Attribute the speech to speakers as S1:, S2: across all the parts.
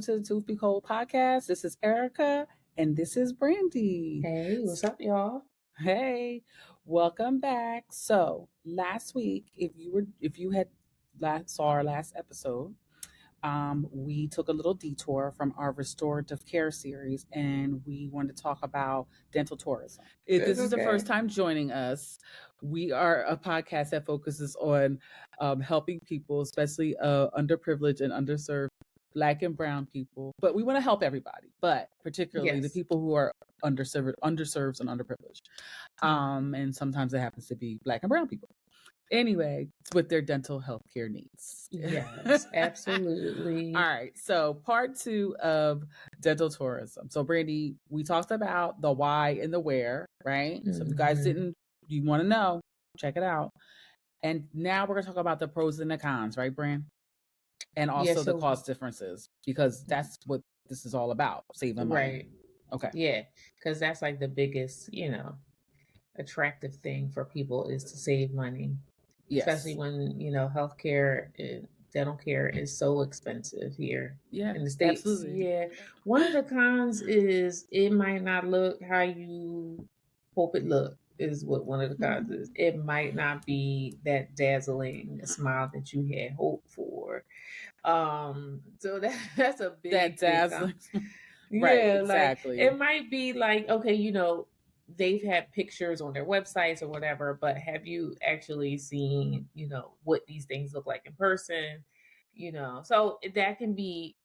S1: to the Tooth Be Cold podcast. This is Erica, and this is Brandy.
S2: Hey, what's up, y'all?
S1: Hey, welcome back. So last week, if you had saw our last episode, we took a little detour from our restorative care series, and we wanted to talk about dental tourism. If this is the first time joining us, we are a podcast that focuses on helping people, especially underprivileged and underserved Black and brown people. But we want to help everybody, but particularly the people who are underserved and underprivileged. And sometimes it happens to be Black and brown people. Anyway, it's with their dental health care needs.
S2: Yes, absolutely.
S1: All right. So part 2 of dental tourism. So Brandy, we talked about the why and the where, right? So if you guys you want to know, check it out. And now we're gonna talk about the pros and the cons, right, Brand? And also the cost differences, because that's what this is all about, saving money.
S2: Right.
S1: Okay.
S2: Yeah, because that's like the biggest, attractive thing for people is to save money.
S1: Yes.
S2: Especially when, healthcare and dental care is so expensive here in the States.
S1: Absolutely.
S2: Yeah. One of the cons is it might not look how you hope it look, is what one of the cons is. It might not be that dazzling smile that you had hoped for. So that's a big,
S1: that dazzling.
S2: Right,
S1: yeah, exactly.
S2: Like, it might be like, okay, they've had pictures on their websites or whatever, but have you actually seen, what these things look like in person? So that can be,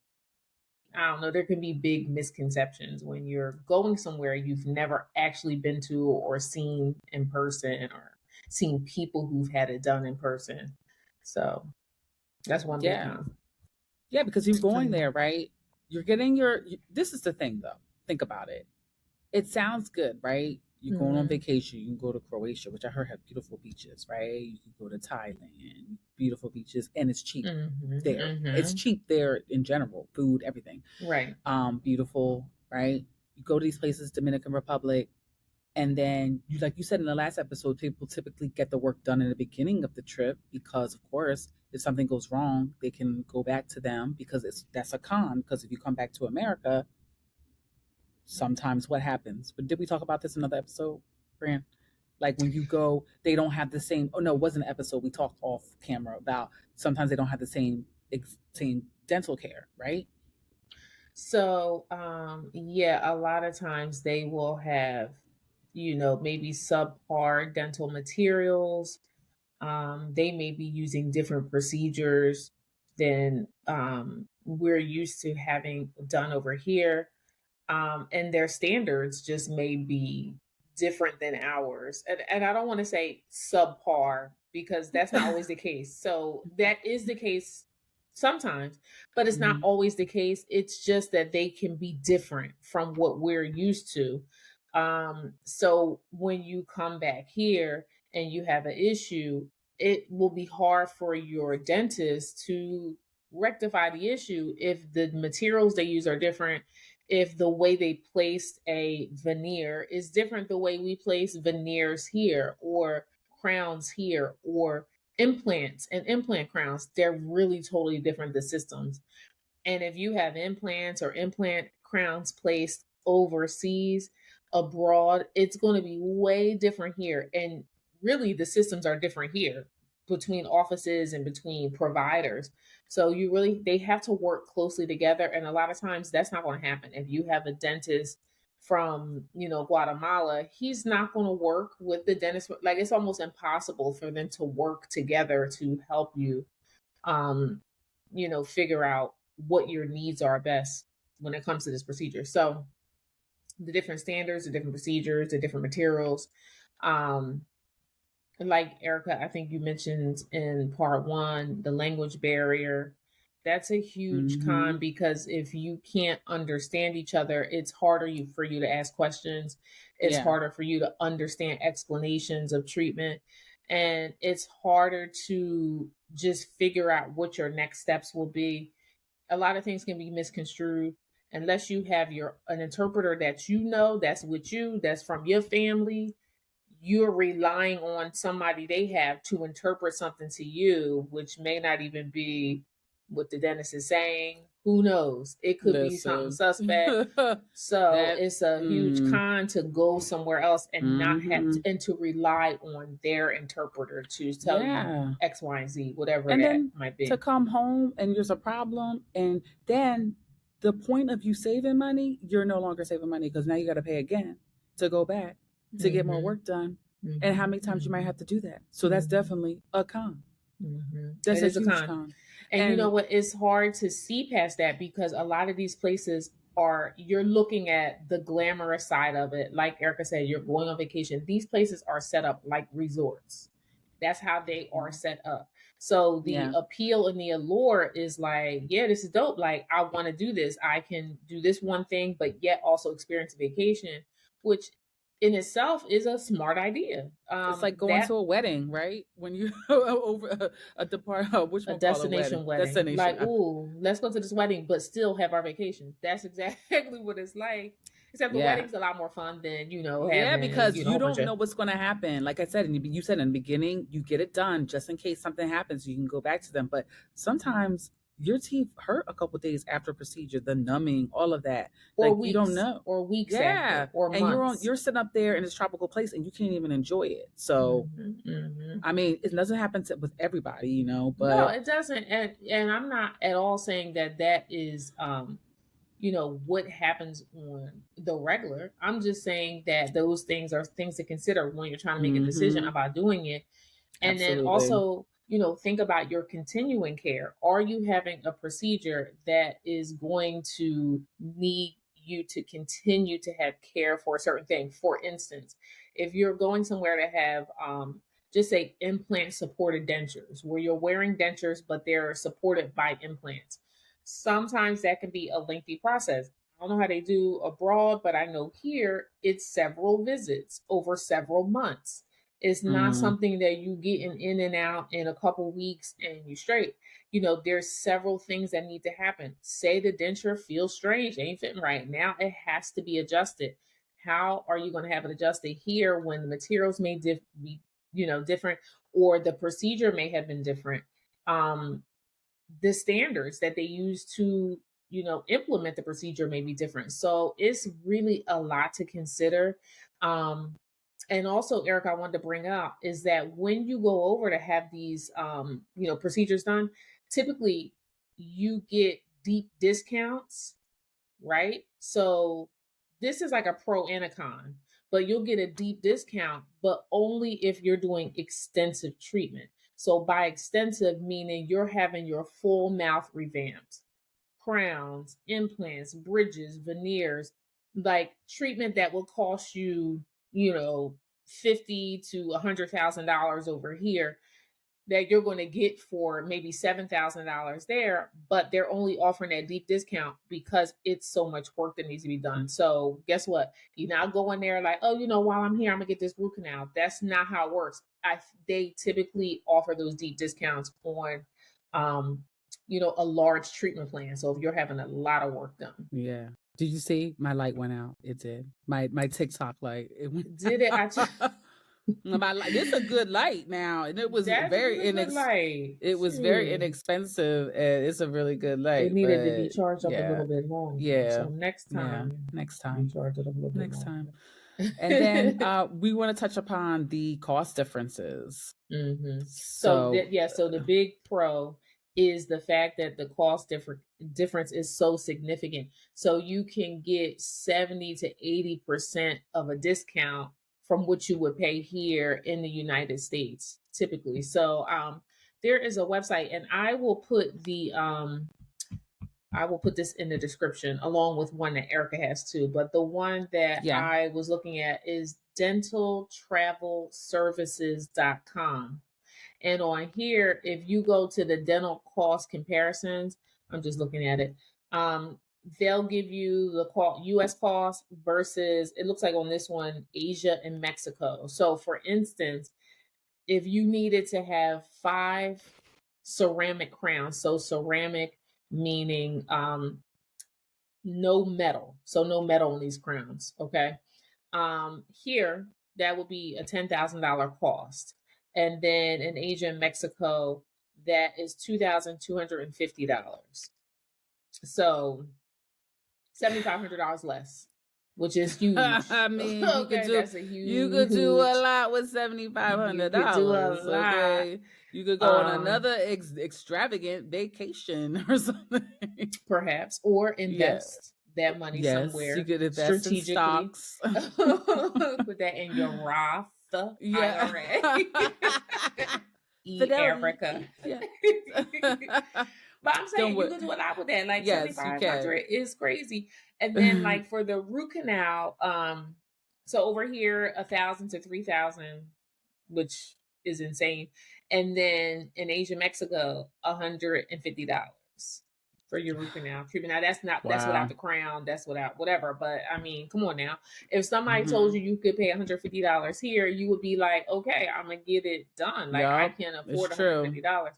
S2: I don't know, there can be big misconceptions when you're going somewhere you've never actually been to or seen in person or seen people who've had it done in person. So that's one big con.
S1: Yeah, because you're going there, right? You're getting this is the thing though. Think about it. It sounds good, right? You're going on vacation. You can go to Croatia, which I heard have beautiful beaches, right? You can go to Thailand, beautiful beaches, and it's cheap there. It's cheap there in general, food, everything.
S2: Right.
S1: Beautiful, right? You go to these places, Dominican Republic, and then like you said in the last episode, people typically get the work done in the beginning of the trip because, of course, if something goes wrong, they can go back to them because that's a con. Because if you come back to America, sometimes what happens, but did we talk about this in another episode, Fran? Like when you go, they don't have the same, oh no, it wasn't an episode. We talked off camera about sometimes they don't have the same dental care, right?
S2: So, yeah, a lot of times they will have, maybe subpar dental materials. They may be using different procedures than we're used to having done over here. And their standards just may be different than ours. And I don't want to say subpar because that's not always the case. So that is the case sometimes, but it's not always the case. It's just that they can be different from what we're used to. So when you come back here and you have an issue, it will be hard for your dentist to rectify the issue if the materials they use are different, if the way they placed a veneer is different the way we place veneers here or crowns here or implants and implant crowns. They're really totally different, the systems. And if you have implants or implant crowns placed overseas, abroad, it's going to be way different here. And really the systems are different here between offices and between providers. So they have to work closely together. And a lot of times that's not going to happen. If you have a dentist from, Guatemala, he's not going to work with the dentist. Like it's almost impossible for them to work together to help you, figure out what your needs are best when it comes to this procedure. So the different standards, the different procedures, the different materials, like Erica, I think you mentioned in part 1, the language barrier. That's a huge con because if you can't understand each other, it's harder for you to ask questions. It's harder for you to understand explanations of treatment. And it's harder to just figure out what your next steps will be. A lot of things can be misconstrued unless you have an interpreter that that's with you, that's from your family. You're relying on somebody they have to interpret something to you, which may not even be what the dentist is saying. Who knows? It could be something
S1: Listen.
S2: suspect. So
S1: That
S2: it's a huge con to go somewhere else and not have
S1: mm-hmm.
S2: and to rely on their interpreter to tell you
S1: Yeah.
S2: X, Y, and Z, whatever
S1: And
S2: that
S1: then
S2: might be.
S1: to come home and there's a problem, and then the point of you saving money, you're no longer saving money because now you got to pay again to go back to get more work done. And how many times you might have to do that? So that's definitely a con. That's
S2: It
S1: a
S2: is
S1: huge
S2: a con.
S1: con.
S2: And you know what? It's hard to see past that because a lot of these places you're looking at the glamorous side of it. Like Erica said, you're going on vacation. These places are set up like resorts. That's how they are set up. So the appeal and the allure is like, yeah, this is dope. Like, I want to do this. I can do this one thing, but yet also experience a vacation, which in itself is a smart idea.
S1: It's like going to a wedding, right? When you over a
S2: destination wedding. Destination. Like, ooh, let's go to this wedding, but still have our vacation. That's exactly what it's like. Except the wedding's a lot more fun than, having,
S1: because you don't know what's going to happen. Like I said, and you said in the beginning, you get it done just in case something happens. You can go back to them. But sometimes your teeth hurt a couple days after procedure, the numbing, all of that.
S2: Or
S1: like
S2: weeks,
S1: you don't know.
S2: Or weeks after, or months.
S1: And you're sitting up there in this tropical place and you can't even enjoy it. So, I mean, it doesn't happen with everybody, but
S2: no, it doesn't. And I'm not at all saying that is, what happens on the regular. I'm just saying that those things are things to consider when you're trying to make a decision about doing it. And then also, think about your continuing care. Are you having a procedure that is going to need you to continue to have care for a certain thing? For instance, if you're going somewhere to have, just say implant supported dentures, where you're wearing dentures, but they're supported by implants. Sometimes that can be a lengthy process. I don't know how they do abroad, but I know here it's several visits over several months. It's not something that you get in and out in a couple weeks and you straight. There's several things that need to happen. Say the denture feels strange, ain't fitting right. Now it has to be adjusted. How are you going to have it adjusted here when the materials may be, different, or the procedure may have been different? The standards that they use to, implement the procedure may be different. So it's really a lot to consider. And also, Eric, I wanted to bring up is that when you go over to have these, procedures done, typically you get deep discounts, right? So this is like a pro and a con, but you'll get a deep discount, but only if you're doing extensive treatment. So by extensive, meaning you're having your full mouth revamped, crowns, implants, bridges, veneers, like treatment that will cost you, $50,000 to $100,000 over here, that you're going to get for maybe $7,000 there, but they're only offering that deep discount because it's so much work that needs to be done. So guess what? You're not going there like, oh, while I'm here, I'm gonna get this root canal. That's not how it works. They typically offer those deep discounts on, a large treatment plan. So if you're having a lot of work done.
S1: Yeah. Did you see my light went out? It did. My TikTok light. It went.
S2: Did it?
S1: It's a good light now, and it was very It was very inexpensive, and it's a really good light.
S2: It needed to be charged up a little bit longer.
S1: Yeah.
S2: So next time,
S1: charge it up a little bit
S2: next time.
S1: And then we want to touch upon the cost differences.
S2: So the big pro is the fact that the cost difference is so significant. So you can get 70 to 80% of a discount from what you would pay here in the United States, typically. So there is a website, and I will put this in the description along with one that Erica has too. But the one that I was looking at is dentaltravelservices.com. And on here, if you go to the dental cost comparisons, I'm just looking at it. They'll give you the U.S. cost versus, it looks like on this one, Asia and Mexico. So for instance, if you needed to have 5 ceramic crowns, so ceramic meaning no metal. So no metal on these crowns, okay? Here, that would be a $10,000 cost. And then in Asia and Mexico, that is $2,250. So $7,500 less, which is huge.
S1: I mean,
S2: okay, that's a huge.
S1: You could do a lot with $7,500.
S2: You could do a lot.
S1: Okay, you could go on another extravagant vacation or something,
S2: perhaps, or invest that money somewhere.
S1: You could invest in stocks.
S2: Put that in your Roth IRA. Erica. Yeah. But I'm saying you can do a lot with that. Like $7,500 is crazy. And then like for the root canal, so over here $1,000 to $3,000, which is insane. And then in Asia, Mexico, $150 for your root canal treatment. Now that's without the crown, that's without whatever. But I mean, come on now. If somebody told you could pay $150 here, you would be like, okay, I'm gonna get it done. Like I can afford $150.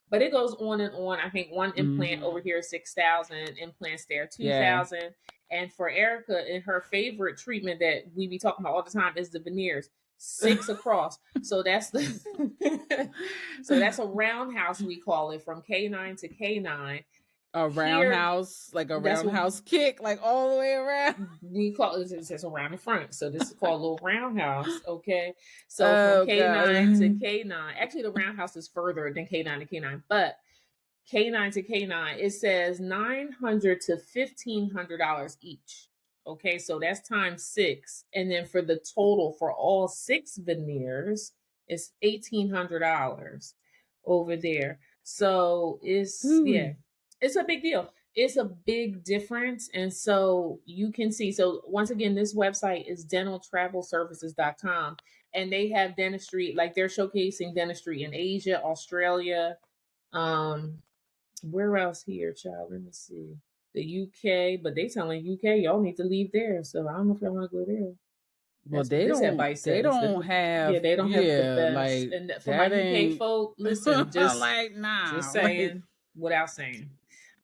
S2: But it goes on and on. I think one implant over here is $6,000, implants there $2,000. And for Erica, in her favorite treatment that we be talking about all the time is the veneers. 6 across. So that's a roundhouse, we call it, from K9 to K9.
S1: A roundhouse, like a roundhouse kick, like all the way around.
S2: We call it, it's around the front. So this is called a little roundhouse. Okay. So from K9 to K9, actually the roundhouse is further than K9 to K9, but K9 to K9, it says $900 to $1,500 each. Okay. So that's times 6. And then for the total for all 6 veneers, it's $1,800 over there. So it's, it's a big deal. It's a big difference. And so you can see, so once again, this website is dentaltravelservices.com, and they have dentistry, like they're showcasing dentistry in Asia, Australia, where else here, child? Let me see. The UK, but they telling UK, y'all need to leave there. So I don't know if y'all want to go there.
S1: Well, they don't have the best. Like,
S2: and for my UK folk, listen, just
S1: like, nah.
S2: Just saying without saying.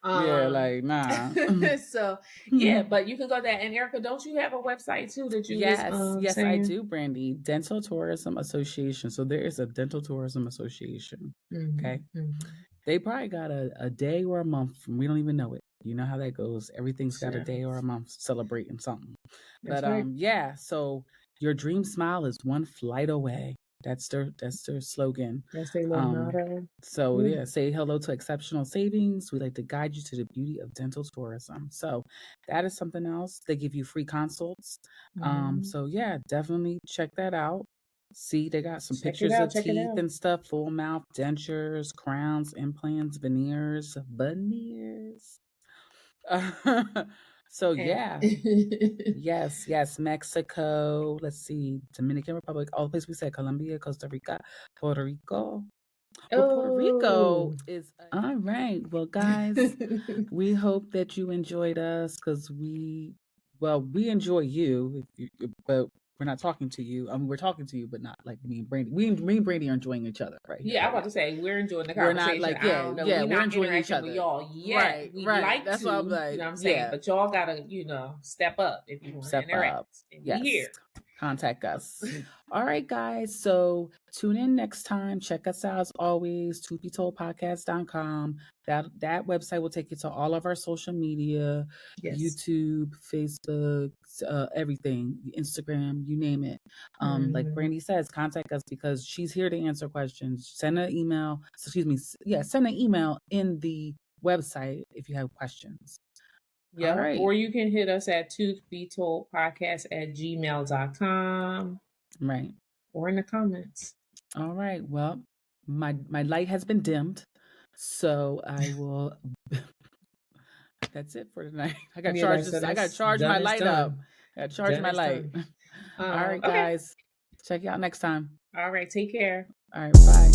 S1: Like, nah.
S2: So but you can go there. And Erica, don't you have a website too that you
S1: yes I do, Brandy. Dental Tourism Association. So there is a Dental Tourism Association. Okay. They probably got a day or a month. We don't even know it. You know how that goes. Everything's got a day or a month celebrating something. That's right. So your dream smile is one flight away. That's their slogan.
S2: That's their little motto.
S1: So say hello to exceptional savings. We like to guide you to the beauty of dental tourism. So that is something else. They give you free consults. So definitely check that out. See, they got some pictures of teeth and stuff, full mouth, dentures, crowns, implants, veneers. So yes, Mexico. Let's see, Dominican Republic. All the places we said: Colombia, Costa Rica, Puerto Rico. Puerto Rico is all right. Well, guys, we hope that you enjoyed us because we enjoy you, but we're not talking to you. We're talking to you, but not like me and Brandy. Me and Brandy are enjoying each other, right?
S2: Yeah, I'm about to say we're enjoying the conversation. We're not like, we're enjoying each other with y'all. Right. Like that's what I'm like. You know what I'm saying? But y'all gotta, step up if you want to interact. Yes. Be here.
S1: Contact us. All right, guys. So tune in next time. Check us out as always, truthbetoldpodcast.com. That website will take you to all of our social media, YouTube, Facebook, everything, Instagram, you name it. Like Brandy says, contact us because she's here to answer questions. Send an email. Send an email in the website if you have questions.
S2: Yeah, right. Or you can hit us at truthbetoldpodcast@gmail.com.
S1: Right.
S2: Or in the comments.
S1: All right. Well, my light has been dimmed, so I will. That's it for tonight. I got to charge this. I got to charge my light up. I got to charge my light. All right, guys. Check you out next time.
S2: All right. Take care.
S1: All right. Bye.